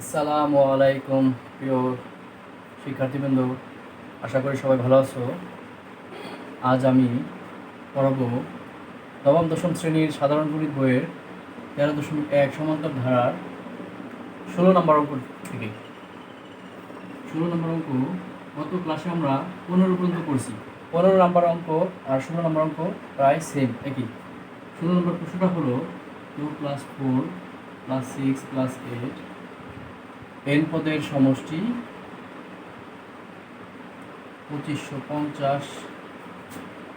আসসালামু আলাইকুম প্রিয় শিক্ষার্থীবৃন্দ, আশা করি সবাই ভালো আছো। আজ আমি পড়াবো নবম দশম শ্রেণীর সাধারণ গণিত বইয়ের 13.1 সমান্তর ধারার 16 নম্বর অঙ্ক থেকে। 16 নম্বর অঙ্ক গত ক্লাসে আমরা 15 পর্যন্ত করছি। 15 নম্বর অঙ্ক আর 16 নম্বর অঙ্ক প্রায় সেম, একই। 16 নম্বর প্রশ্নটা হলো 2 + 4 + 6 + 8 n পদের সমষ্টি 2550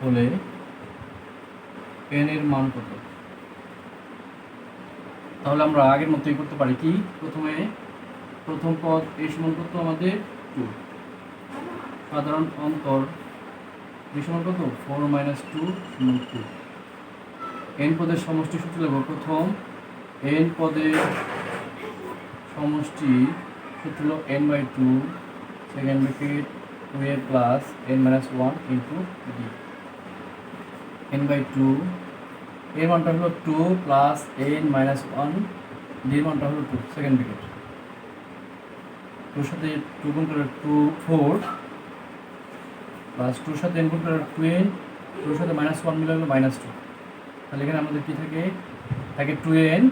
হলে n এর মান কত? তাহলে আমরা আগের মতোই করতে পারি। কি প্রথমে প্রথম পদ a সমান কত আমাদের 2, সাধারণ অন্তর b সমান কত 4 - 2 = 2। n পদের সমষ্টি সূত্র লিখব। প্রথম n পদের সমষ্টি সূত্র হলো n/2, second bracket 2a + n-1 into d। n/2 এর মানটা হলো 2 + n-1, d এর মানটা হলো 2, সেকেন্ড ব্র্যাকেট 2 সাথে 2 গুণ করে 2 4 প্লাস 2 সাথে n গুণ করে 2n, 2 সাথে -1 মিলে হলো -2। তাহলে এখানে আমাদের কি থাকে 2n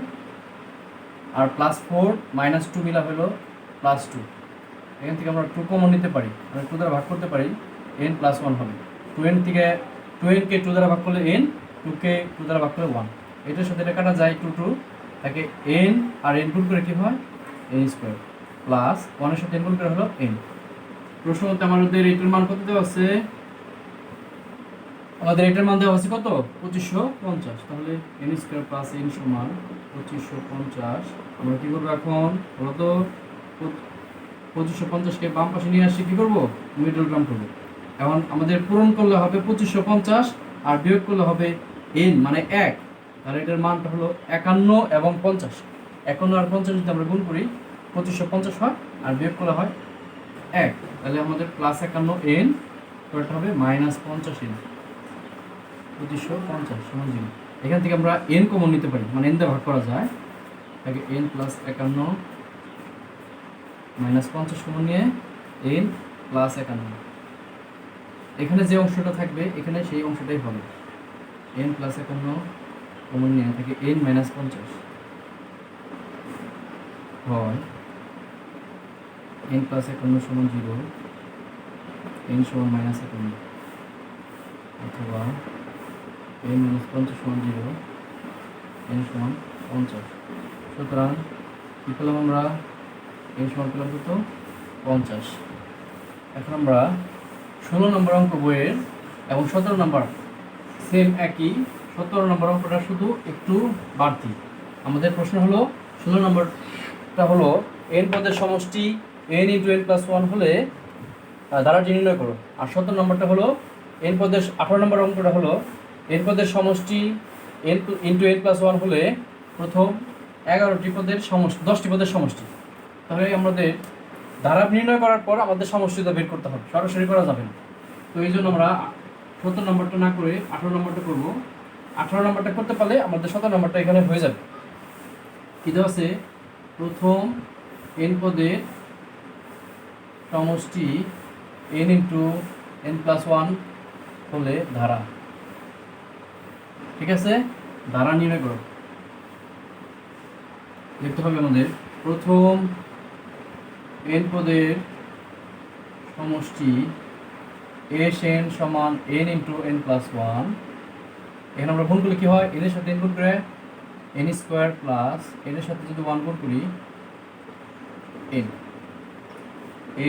আর +4 -2 মিলা হলো +2। এখান থেকে আমরা 2 কমন নিতে পারি, আমরা 2 দ্বারা ভাগ করতে পারি, n+1 হবে। 2n থেকে 2n কে 2 দ্বারা ভাগ করলে n, 2 কে 2 দ্বারা ভাগ করলে 1। এটার সাথে এটা কাটা যায় 2 তাকে n আর n গুণ করে কি হয় n² প্লাস 1 এর সাথে n গুণ করে হলো n। প্রশ্ন মতে আমাদের এটার মান কত দেওয়া আছে? আমাদের এটার মান দেওয়া আছে কত 2550। তাহলে n² + n সমান 2550। আমরা কি করব এখন বলো তো? 2550 কে বাম পাশে নিয়ে আসি, কি করব মিডল টার্ম করব। এখন আমাদের পূরণ করলে হবে 2550 আর বিয়োগ করলে হবে n মানে 1। তাহলে এটার মানটা হলো 51 এবং 50। 51 আর 50 যদি আমরা গুণ করি 2550 হয় আর বিয়োগ করলে হয় 1। তাহলে আমাদের +51 n পরেরটা হবে -50n। 2550 সমান 0। এখান থেকে আমরা n কমন নিতে পারি, মানে n দিয়ে ভাগ করা যায়। তাকে n + 51 -50 সমান নিয়ে n + 51। এখানে যে অংশটা থাকবে এখানে সেই অংশটাই হবে। n + 51 কমন নিয়ে থাকে n - 50 হয় n + 51 সমান 0, n সমান -51, অথবা n - 50 সমান 0, n সমান 50। সুতরাং কী পেলাম আমরা? n সমান পেলাম কত 50। এখন আমরা 16 নম্বর অঙ্ক বইয়ের এবং 17 নম্বর সেম একই। 17 নম্বর অঙ্কটা শুধু একটু বাড়তি। আমাদের প্রশ্ন হলো 16 নম্বরটা হলো n পদের সমষ্টি n × n+1 হলে দ্বারাটি নির্ণয় করো। আর 17 নম্বরটা হলো n পদের 18 নম্বর অঙ্কটা হলো n পদের সমষ্টি n × n+1 হলে প্রথম 11টি পদের সমষ্টি 10টি পদের সমষ্টি। তাহলে আমাদের ধারা নির্ণয় করার পর আমাদের সমষ্টিটা বের করতে হবে, সরাসরি করা যাবে না। তো এই জন্য আমরা 17 নম্বরটা না করে 18 নম্বরটা করব। 18 নম্বরটা করতে পারলে আমাদের 17 নম্বরটা এখানে হয়ে যাবে। কী দেওয়া আছে? প্রথম n পদের সমষ্টি n × n+1 হলে ধারা। ঠিক আছে, ধারা নির্ণয় করো। লিখতে হবে আমাদের প্রথম n পদের সমষ্টি Sn সমান n × n+1। এখানে আমরা গুণ করলে কি হয়? n এর সাথে n গুণ করে n² প্লাস n এর সাথে যদি 1 গুণ করি n,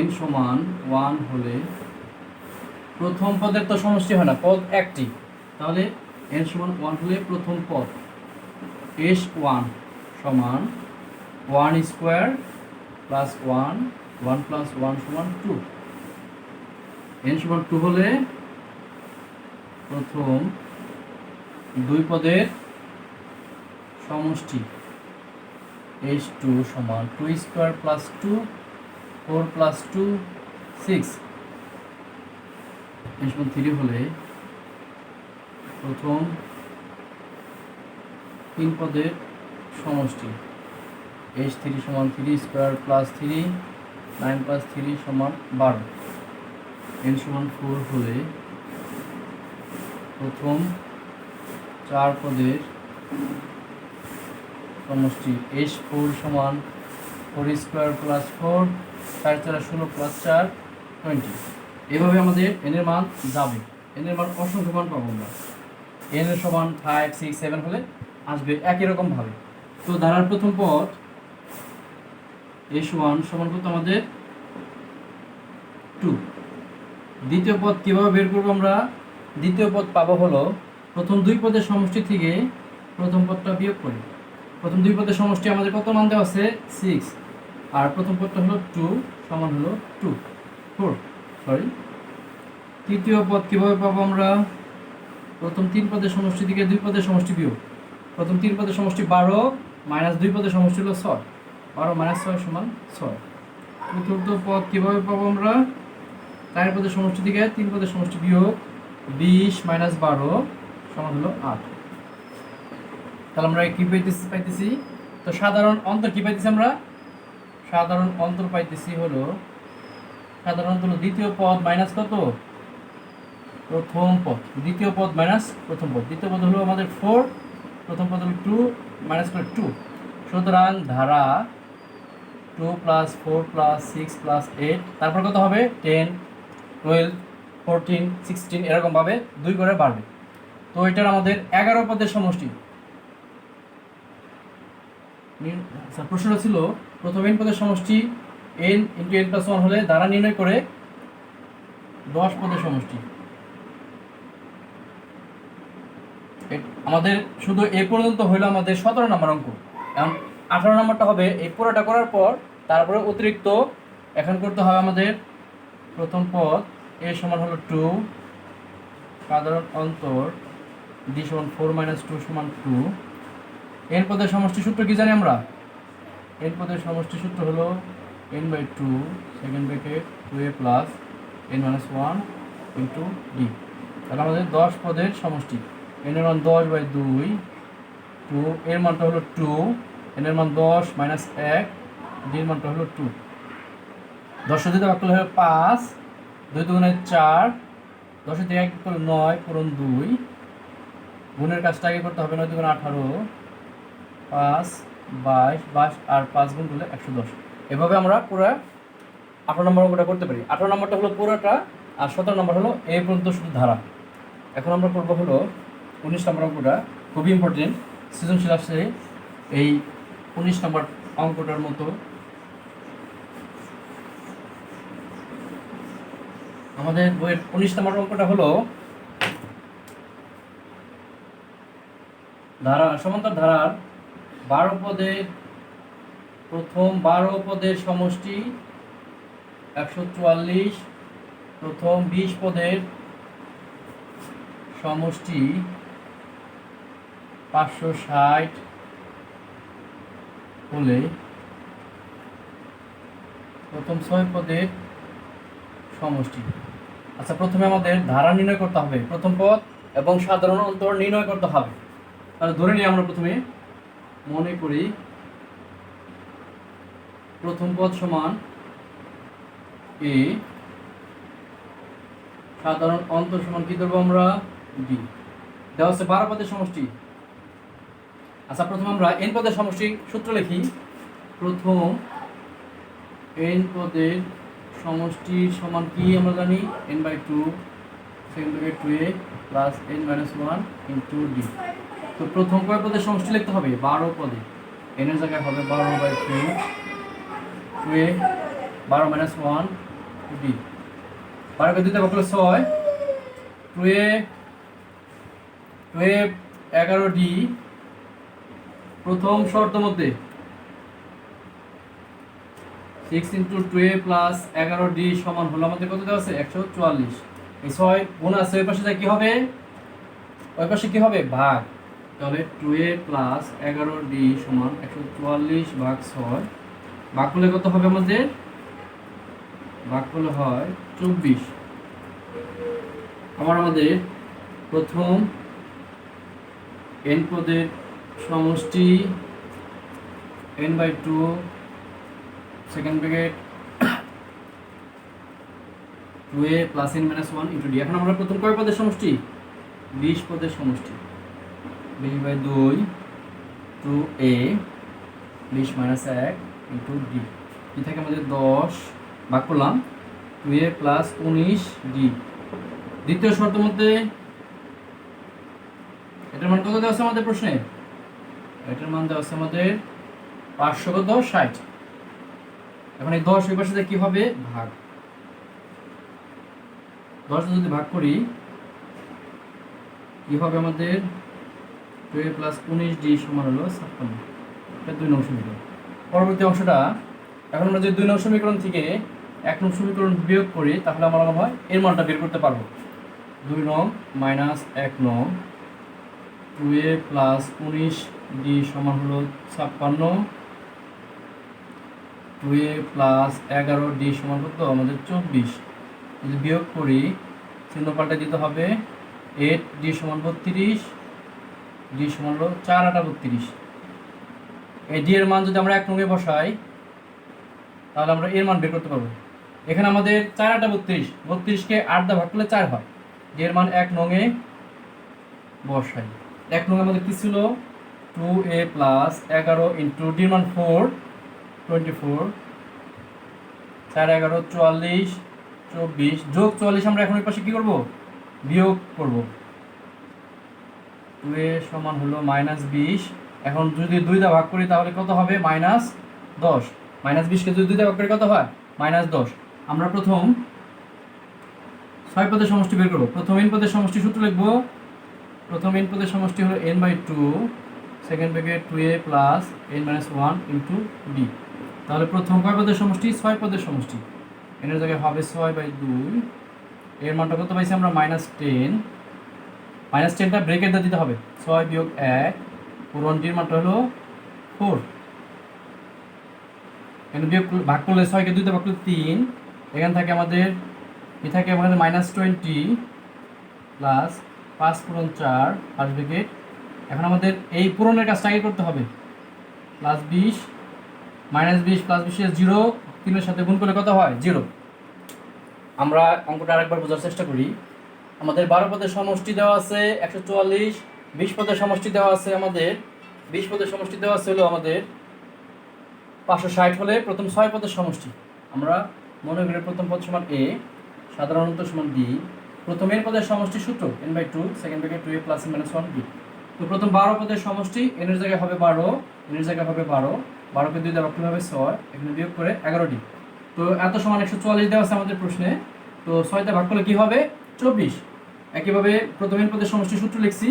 n সমান 1 হলে প্রথম পদের তো সমষ্টি হয় না, পদ একটি। তাহলে n সমান 1 হলে প্রথম পদ S1 সমান 1² প্লাস 1, 1 + 1 সমান 2। n সমান 2 হলে প্রথম দুই পদের সমষ্টি S2 সমান 2² প্লাস 2, 4 + 2 6। n সমান 3 হলে প্রথম তিন পদের সমষ্টি h3 সমান 3 স্কোয়ার প্লাস 3 9 প্লাস 3 সমান 12 n সমান 4 হলে প্রথম 4 পদের সমষ্টি h4 সমান 4 স্কোয়ার প্লাস 4 4 4 16 প্লাস 4 20। এভাবে আমাদের n এর মান যাবে, n এর মান অসংখ্য মান পাবো আমরা। n এর সমান 5 6 7 হলে আসবে একই রকম ভাবে। তো ধারার প্রথম পদ h1 সমান কত আমাদের 2। দ্বিতীয় পদ কিভাবে বের করব আমরা? দ্বিতীয় পদ পাবো হলো প্রথম দুই পদের সমষ্টি থেকে প্রথম পদটা বিয়োগ করি। প্রথম দুই পদের সমষ্টি আমাদের কত মান দেওয়া আছে 6, আর প্রথম পদটা হলো 2 সমান হলো 4 সরি। তৃতীয় পদ কিভাবে পাবো আমরা? প্রথম তিন পদের সমষ্টি থেকে দুই পদের সমষ্টি বিয়োগ। প্রথম তিন পদের সমষ্টি 12 মাইনাস দুই পদের সমষ্টি হলো 6, 12 মাইনাস 6 সমান 6। চতুর্থ পদ কিভাবে পাবো আমরা? চার পদের সমষ্টি থেকে তিন পদের সমষ্টি বিয়োগ 20 মাইনাস 12 সমান হলো 8। তাহলে আমরা কি পাইতেছি? তো সাধারণ অন্তর কি পাইতেছি আমরা? সাধারণ অন্তর পাইতেছি হলো দ্বিতীয় পদ মাইনাস কত? প্রথম পদ। দ্বিতীয় পদ মাইনাস প্রথম পদ। দ্বিতীয় পদ হলো আমাদের 4, প্রথম পদ হলো 2 মাইনাস করে 2। সুতরাং ধারা 2 প্লাস 4 প্লাস 6 প্লাস 8 তারপর কত হবে? 10 12 14 16 এরকমভাবে 2 করে বাড়বে। তো এটার আমাদের 11 পদের সমষ্টি। প্রশ্নটা ছিল প্রথম n পদের সমষ্টি n ইন্টু n প্লাস 1 হলে দ্বারা নির্ণয় করে 10 পদের সমষ্টি। আমাদের শুধু এ পর্যন্ত হইলো আমাদের 17 নম্বর অঙ্ক। এখন 18 নম্বরটা হবে এই পুরোটা করার পর তারপরে অতিরিক্ত এখন করতে হবে আমাদের প্রথম পদ a সমান হলো 2, সাধারণ অন্তর d সমান 4 মাইনাস 2 সমান 2। n পদের সমষ্টি সূত্র কি জানি আমরা? n পদের সমষ্টি সূত্র হলো n/2 second bracket 2a plus n minus 1 into d। তাহলে আমাদের 10 পদের সমষ্টি। n এর মান 10/2, 2 এর মানটা হলো 2, n এর মান 10 মাইনাস 1, d এর মানটা হলো 2। 10 দিয়ে ভাগ করলে হবে 5, 2 দুগুণে 4, 10 দিয়ে 1 করলে 9 পূরণ 2। গুণের কাজটা আগে করতে হবে, 9 দুগুণে 18, 5 22 আর 5 গুণ করলে 110। এভাবে আমরা পুরো 18 নম্বর অঙ্কটা করতে পারি। 18 নম্বরটা হলো পুরোটা, আর 17 নম্বর হলো এই পর্যন্ত শুধু ধারা। এখন আমরা করবো হলো 19 নম্বর অঙ্কটা, খুবই ইম্পর্টেন্ট। সৃজনশীল আসছে এই 19 নম্বর অঙ্কটার মতো। আমাদের বইয়ের 19 নম্বর অঙ্কটা হলো ধারা সমান্তর ধারার 12 পদের প্রথম 12 পদের সমষ্টি 144, প্রথম 20 পদের সমষ্টি 560 হলে প্রথম 6 পদের সমষ্টি। আচ্ছা, প্রথমে আমাদের ধারা নির্ণয় করতে হবে, প্রথম পদ এবং সাধারণ অন্তর নির্ণয় করতে হবে। তাহলে ধরে নিই আমরা প্রথমে মনে করি প্রথম পদ সমান a, সাধারণ অন্তর সমান কি ধরবো আমরা? d। দেওয়া হচ্ছে 12 পদের সমষ্টি। আচ্ছা, প্রথমে আমরা n পদের সমষ্টি সূত্র লিখি। প্রথম n পদের সমষ্টির সমান কি আমরা জানি? n/2 second bracket 2a plus n minus 1 into d। তো প্রথম কয় পদের সমষ্টি লিখতে হবে? 12 পদে। n এর জায়গায় হবে 12/2 2a 12 মাইনাস 1 d। 12 কে 2 তে ভাগ করলে 6, 2a 11d। প্রথম শর্ত মধ্যে 6 ইন্টু 2a প্লাস 11d সমান হলো আমাদের কত দেওয়া আছে? 144। এই 6 গুণ আছে ওই পাশে কি হবে? ওই পাশে কি হবে? ভাগ। তাহলে 2a প্লাস 11d সমান 144 ভাগ 6। ভাগ করলে কত হবে আমাদের? ভাগ করলে হয় 24। আবার আমাদের প্রথম n পদের সমষ্টি n/2 second bracket 2a plus n minus 1 into d। এখন আমরা প্রথম কয় পদের সমষ্টি? 20 পদের সমষ্টি। 20/2 2a 20 মাইনাস 1 ইন্টু d। কি থাকে আমাদের 10 ভাগ করলাম 2a প্লাস 19d। দ্বিতীয় শর্ত মধ্যে এটার মান কত দেওয়া আছে আমাদের প্রশ্নে? এটার মান দেওয়া আছে আমাদের 560। এখন এই 10 ওই পাশে কি হবে? ভাগ। 10 যদি ভাগ করি কি হবে আমাদের? 2a প্লাস 19d সমান হলো 56। এটা 2 নং সমীকরণ। পরবর্তী অংশটা, এখন আমরা যদি 2 নং সমীকরণ থেকে 1 নং সমীকরণ বিয়োগ করি তাহলে আমরা মনে হয় এর মানটা বের করতে পারবো। 2 নং মাইনাস 1 নং 2a প্লাস 19d সমান হলো 56। 2a প্লাস 11d সমান কত আমাদের 24। যদি বিয়োগ করি চিহ্ন পাল্টে দিতে হবে। 8d সমান 32, d সমান হলো 4 8 32। এই d এর মান যদি আমরা 1 নংয়ে বসাই তাহলে আমরা এর মান বের করতে পারবো। এখানে আমাদের 4 8 32, 32 কে 8 দিয়ে ভাগ করলে 4 হয়। d এর মান 1 নংয়ে বসাই। 1 নং আমাদের কি ছিল? 2a প্লাস 11 ইন্টু d এর মান 4 24, 4 11 44, 24 যোগ 44 আমরা এখন এই পাশে কি করব? বিয়োগ করব। 2a সমান হলো -20। এখন যদি 2 দিয়ে ভাগ করি তাহলে কত হবে? -10। -20 কে যদি 2 দিয়ে ভাগ করি কত হয়? -10। আমরা প্রথম 6 পদের সমষ্টি বের করব। প্রথম n পদের সমষ্টি সূত্র লিখব। প্রথম n পদের সমষ্টি হলো n/2 second bracket 2a plus n minus 1 into d। তাহলে প্রথম কয় পদের সমষ্টি? 6 পদের সমষ্টি। n এর জায়গায় হবে 6/2। এর মানটা কত পাইছি আমরা? -10। -10টা ব্র্যাকেট দিয়ে দিতে হবে। 6 বিয়োগ 1 পুরন d এর মানটা হলো 4। এখানে বিয়োগ ভাগ করলে 6 কে 2 দিয়ে ভাগ করলে 3। এখান থেকে আমাদের কি থাকে? আমাদের -20 প্লাস 5 পূরণ 4 ফার্স্ট ব্র্যাকেট। এখন আমাদের এই পূরণের কাজটা আগে করতে হবে। +20 -20 প্লাস 20 0, 3 এর সাথে গুণ করলে কত হয়? 0। আমরা অঙ্কটা আরেকবার বোঝার চেষ্টা করি। আমাদের 12 পদের সমষ্টি দেওয়া আছে 144, 20 পদের সমষ্টি দেওয়া আছে আমাদের 20 পদের সমষ্টি দেওয়া আছে হলো আমাদের 560 হলে প্রথম 6 পদের সমষ্টি আমরা মনে করি প্রথম পদ সমান a, সাধারণত সমান b। প্রথম n পদের সমষ্টি সূত্র n/2 second bracket 2a plus n minus 1 b। তো প্রথম 12 পদের সমষ্টি n এর জায়গায় হবে 12, n এর জায়গায় হবে 12, 12 কে 2 দিয়ে ভাগ করলে হবে 6, এখানে বিয়োগ করে 11d। তো এত সমান 144 দেওয়া আছে আমাদের প্রশ্নে। তো 6 দিয়ে ভাগ করলে কি হবে? 24। একইভাবে প্রথম n পদের সমষ্টি সূত্র লিখছি।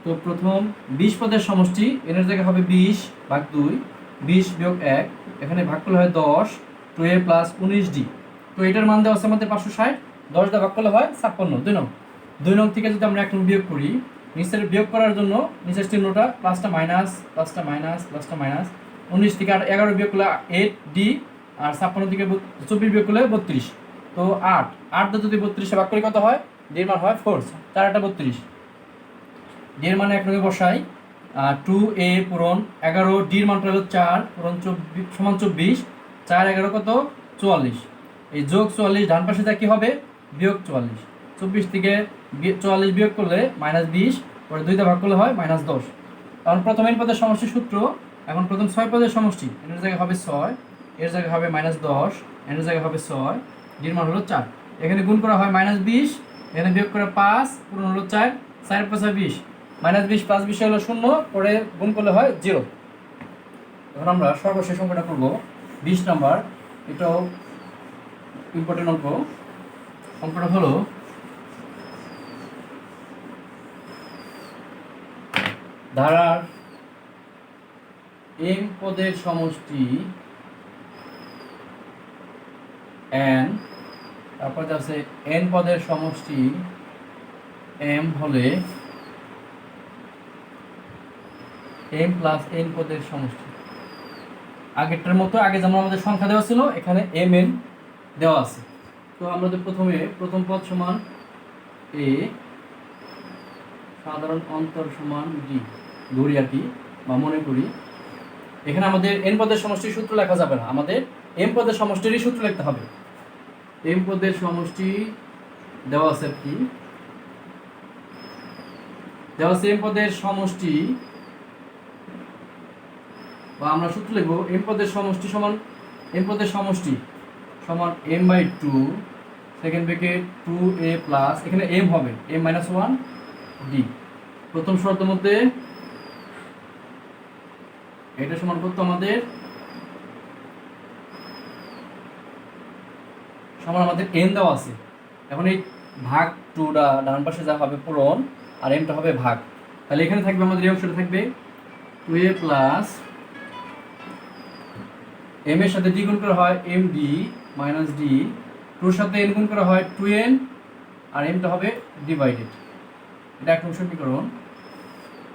তো প্রথম 20 পদের সমষ্টি n এর জায়গায় হবে 20 ভাগ 2, 20 বিয়োগ 1, এখানে ভাগ করলে হয় 10, 2a প্লাস 19d। তো এটার মান দেওয়া আছে আমাদের 560, 10 দিয়ে ভাগ করলে হয় 56। 2 নং থেকে যদি আমরা 1 নং বিয়োগ করি, নিচের বিয়োগ করার জন্য নিচের চিহ্নটা প্লাসটা মাইনাস, প্লাসটা মাইনাস, প্লাসটা মাইনাস। 19 থেকে 11 বিয়োগ করলে 8d, আর 56 থেকে 24 বিয়োগ করলে 32। তো 8 দিয়ে যদি 32 ভাগ করি কত হয়? d এর মান হয় 4, 4 8 32। d এর মান 1 নং এ বসাই। 2a পূরণ 11, d এর মানটা হলো 4 পূরণ 24 সমান 24, 4 11 কত? 44। এই যোগ 44 ডান পাশে কি হবে? বিয়োগ 44। 24 থেকে 44 বিয়োগ করলে -20, পরে 2 দিয়ে ভাগ করলে হয় -10। কারণ প্রথম n পদের সমষ্টি সূত্র। এখন প্রথম 6 পদের সমষ্টি n এর জায়গায় হবে 6, এর জায়গায় হবে -10, n এর জায়গায় হবে 6, d এর মান হলো 4। এখানে গুণ করা হয় -20, এখানে বিয়োগ করে 5 পূরণ হলো 4, 4 5 20, -20 প্লাস 20 হলো 0, পরে গুণ করলে হয় 0। এখন আমরা সর্বশেষ অঙ্কটা করব 20 নাম্বার। এটাও ইম্পর্টেন্ট অঙ্ক। অঙ্কটা হলো ধারার m পদের সমষ্টি n, তারপর আছে n পদের সমষ্টি m হলে m প্লাস n পদের সমষ্টি। আগেরটার মতো আগে যেমন আমাদের সংখ্যা দেওয়া ছিল, এখানে mn দেওয়া আছে। তো আমরা প্রথমে প্রথম পদ সমান a, সাধারণ অন্তর সমান d ধরি আর কি, বা মনে করি। এখানে আমাদের n পদের সমষ্টির সূত্র লেখা যাবে না, আমাদের m পদের সমষ্টিরই সূত্র লিখতে হবে। m পদের সমষ্টি দেওয়া আছে কি, দেওয়া আছে m পদের সমষ্টি, বা আমরা সূত্র লিখব m পদের সমষ্টি সমান m পদের সমষ্টি সমান m/2 second bracket 2a plus, এখানে m হবে m-1 d। প্রথম শর্তের মধ্যে এটা সমান করতে আমাদের সমান আমাদের n দেওয়া আছে। এখন এই ভাগ 2টা ডান পাশে যা হবে পূরণ, আর mটা হবে ভাগ। তাহলে এখানে থাকবে আমাদের এই অংশটা থাকবে 2a প্লাস m এর সাথে d গুণ করা হয় md মাইনাস d, 2 এর সাথে n গুণ করা হয় 2n, আর mটা হবে ডিভাইডেড। এটা এক নং সমীকরণ।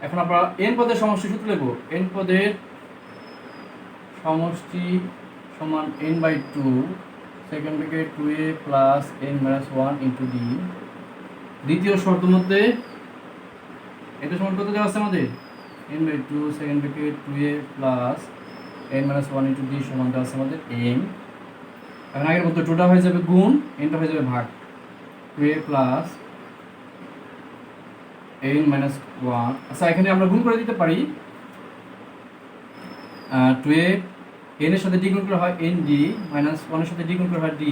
এখন আমরা n পদের সমষ্টি সূত্র লিখব। n পদের সমষ্টি সমান n/2 second bracket 2a plus n-1 into d। দ্বিতীয় শর্তের মধ্যে এটা সমান কত দেওয়া আছে আমাদের, n/2 second bracket 2a plus n-1 into d সমান দেওয়া আছে আমাদের m। এখন আগের মতো 2টা হয়ে যাবে গুণ, nটা হয়ে যাবে ভাগ, 2a প্লাস n-1। আচ্ছা, এখানে আমরা গুণ করে দিতে পারি, 2a n এর সাথে d গুণ করা হয় nd মাইনাস 1 এর সাথে d গুণ করা হয় d,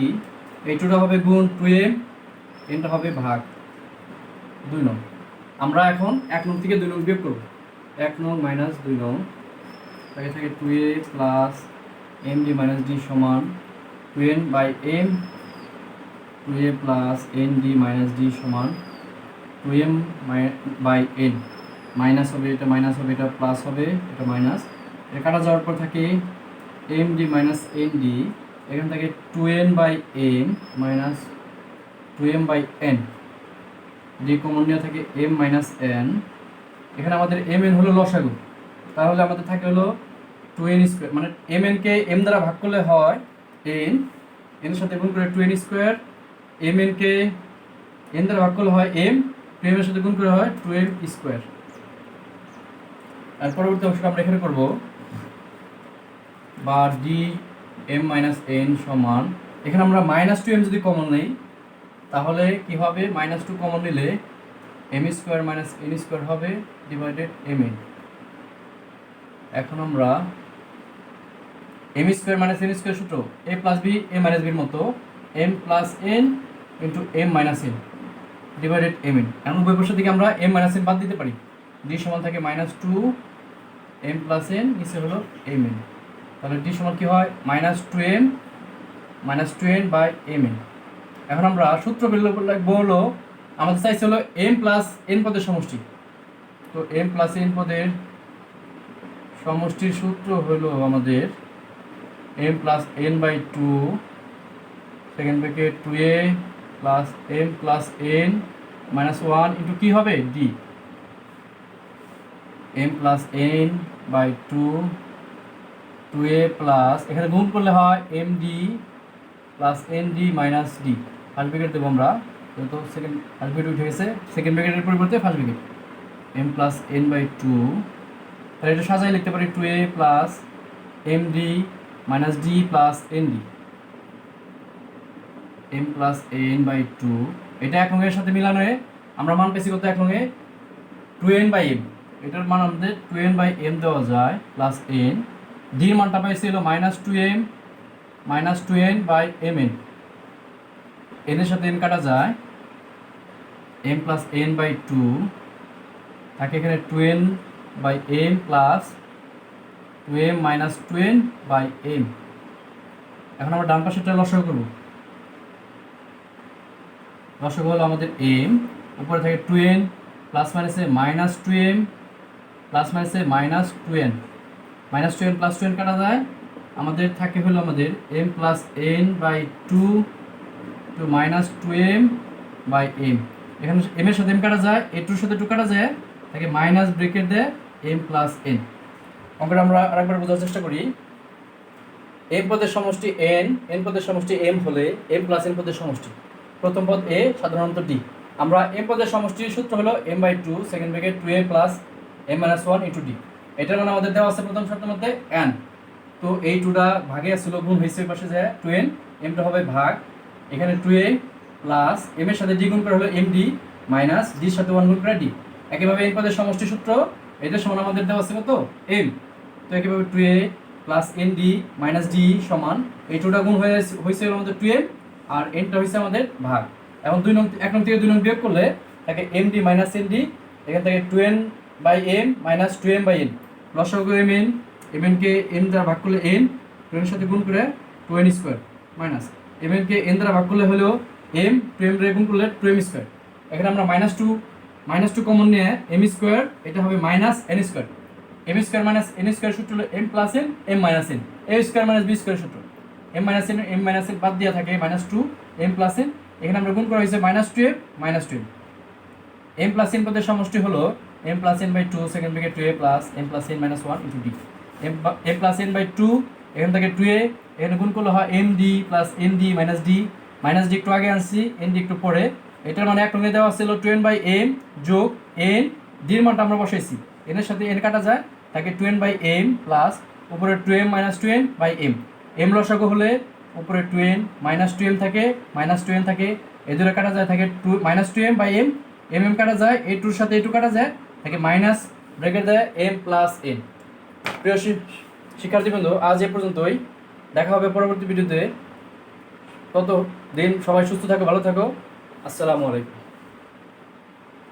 এই 2টা হবে গুণ 2m, nটা হবে ভাগ 2 নং। আমরা এখন 1 নং থেকে 2 নং বিয়োগ করব। 1 নং মাইনাস 2 নং আগে থাকে 2a plus md minus d সমান 2n/m, 2a plus nd minus d সমান 2m/n। মাইনাস হবে এটা, মাইনাস হবে এটা, প্লাস হবে এটা, মাইনাস এটা কাটা যাওয়ার পর থাকে md মাইনাস nd, এখান থেকে 2n/m minus 2m/n, d common নিয়ে থাকে m মাইনাস n। এখানে আমাদের mn হলো লসাগু, তাহলে আমাদের থাকে হলো 2n স্কোয়ার, মানে mn কে m দ্বারা ভাগ করলে হয় n, n এর সাথে গুণ করে 2n স্কোয়ার, mn কে n দ্বারা ভাগ করলে হয় m, 2m এর সাথে গুণ করে হয় 2m স্কোয়ার। আর পরবর্তী অংশটা আমরা এখানে করব, বা dm মাইনাস n সমান, এখানে আমরা মাইনাস 2m যদি কমন নেই তাহলে কি হবে, -2 কমন নিলে m square minus n square হবে ডিভাইডেড mn। এখন আমরা m square minus n square সূত্র a plus b a minus b এর মতো, m plus n into m minus n divided mn। এখন উভয় পাশ থেকে আমরা m মাইনাস n বাদ দিতে পারি, d সমান থাকে -2 m প্লাস n, নিচে হলো mn। তাহলে d সমান কি হয়, -2m মাইনাস 2n/mn। এখন আমরা সূত্র লিখবো হলো, আমাদের চাইছে হলো m প্লাস n পদের সমষ্টি, তো m প্লাস n পদের সমষ্টির সূত্র হলো আমাদের m plus n/2 second bracket 2a plus m plus n minus 1 into কি হবে d, m plus n/2 2a plus, এখানে গুণ করলে হয় md plus nd minus d। First bracket দেবো আমরা, তো সেকেন্ড ফার্স্ট ব্র্যাকেট উঠে গেছে, সেকেন্ড ব্র্যাকেটের পরিবর্তে first bracket m plus n/2, তাহলে এটা সাজাই লিখতে পারি 2a plus md minus d plus nd, m plus n/2। এটা এক নংয়ের সাথে মিলানো হয়ে আমরা মান পেয়েছি কত, এক নংয়ে 2n/m, এটার মান আমাদের 2n/m দেওয়া যায় প্লাস n, d এর মানটা পাইছি হলো -2m মাইনাস 2n/mn, n এর সাথে n কাটা যায়, m প্লাস n/2 থাকে এখানে 2n/m plus 2m minus 2n/m। এখন আমরা ডান পাশেরটা লসাগু করব। লসাগু হলো আমাদের m, উপরে থাকে 2n প্লাস মাইনাসে -2m প্লাস মাইনাসে -2n, -2n প্লাস 2n কাটা যায়, আমাদের থাকে হলো আমাদের m plus n/2 two -2m/m। এখানে m এর সাথে m কাটা যায়, এই 2 এর সাথে 2 কাটা যায়, তাকে মাইনাস ব্র্যাকেট দেয় m প্লাস n। অঙ্কটা আমরা আরেকবার বোঝার চেষ্টা করি। m পদের সমষ্টি n পদের সমষ্টি m হলে m প্লাস n পদের সমষ্টি, প্রথম পদ a সাধারণত d। আমরা m পদের সমষ্টির সূত্র হলো m/2 second bracket 2a plus m-1 into d। এটার মানে আমাদের দেওয়া আছে প্রথম শর্তের মধ্যে n। তো এই 2টা ভাগে আসছিল, গুণ হয়েছে ওই পাশে যায় 2n, mটা হবে ভাগ, এখানে 2m প্লাস m এর সাথে d গুণ করে হলো md মাইনাস d এর সাথে 1 গুণ করে d। একইভাবে n পদের সমষ্টি সূত্র এটার সমান আমাদের দেওয়া আছে কত m। তো একইভাবে 2a plus nd minus d সমান এই 2টা গুণ হয়েছে হলো আমাদের 2m আর nটা হয়েছে আমাদের ভাগ। এখন 1 নং থেকে 2 নং বিয়োগ করলে থাকে md মাইনাস nd, এখান থেকে 2n/m মাইনাস 2m/n, লসাগু mn, mn কে n দ্বারা ভাগ করলে n, 2 এর সাথে গুণ করে 2n স্কয়ার মাইনাস mn কে n দ্বারা ভাগ করলে হলো m, 2m রে গুণ করলে 2m স্কয়ার। এখানে আমরা -2 কমন নিয়ে m স্কয়ার, এটা হবে minus n square. m square minus n square সূত্র হলো m plus n m minus n, a square minus b square সূত্র, m মাইনাস n বাদ দেওয়া থাকে -2 m প্লাস n, এখানে আমরা গুণ করা হয়েছে -2m minus 2m। m plus n পদের সমষ্টি হলো m plus n by 2 second bracket 2a plus m plus n minus 1 into d। m plus n by 2 এখান থেকে 2a, এখানে গুণ করলে হয় md plus nd minus d, minus d একটু আগে আনছি, nd একটু পরে। এটার মানে এক রঙে দেওয়া ছিল 2n/m যোগ n, d এর মানটা আমরা বসাইছি, n এর সাথে n কাটা যায় থাকে 2n/m প্লাস উপরে 2m মাইনাস 2n/m, m লসাগু হলে উপরে 2n মাইনাস 2m থাকে, মাইনাস 2n থাকে, এই দুটো কাটা যায় থাকে মাইনাস 2m/m, m কাটা যায়, এই 2 এর সাথে এই 2 কাটা যায় থাকে মাইনাস ব্র্যাকেট দেয় m প্লাস n। প্রিয় শিক্ষার্থীবৃন্দ, আজ এ পর্যন্তই, দেখা হবে পরবর্তী ভিডিওতে। ততদিন সবাই সুস্থ থাকো, ভালো থাকো, আসসালামু আলাইকুম।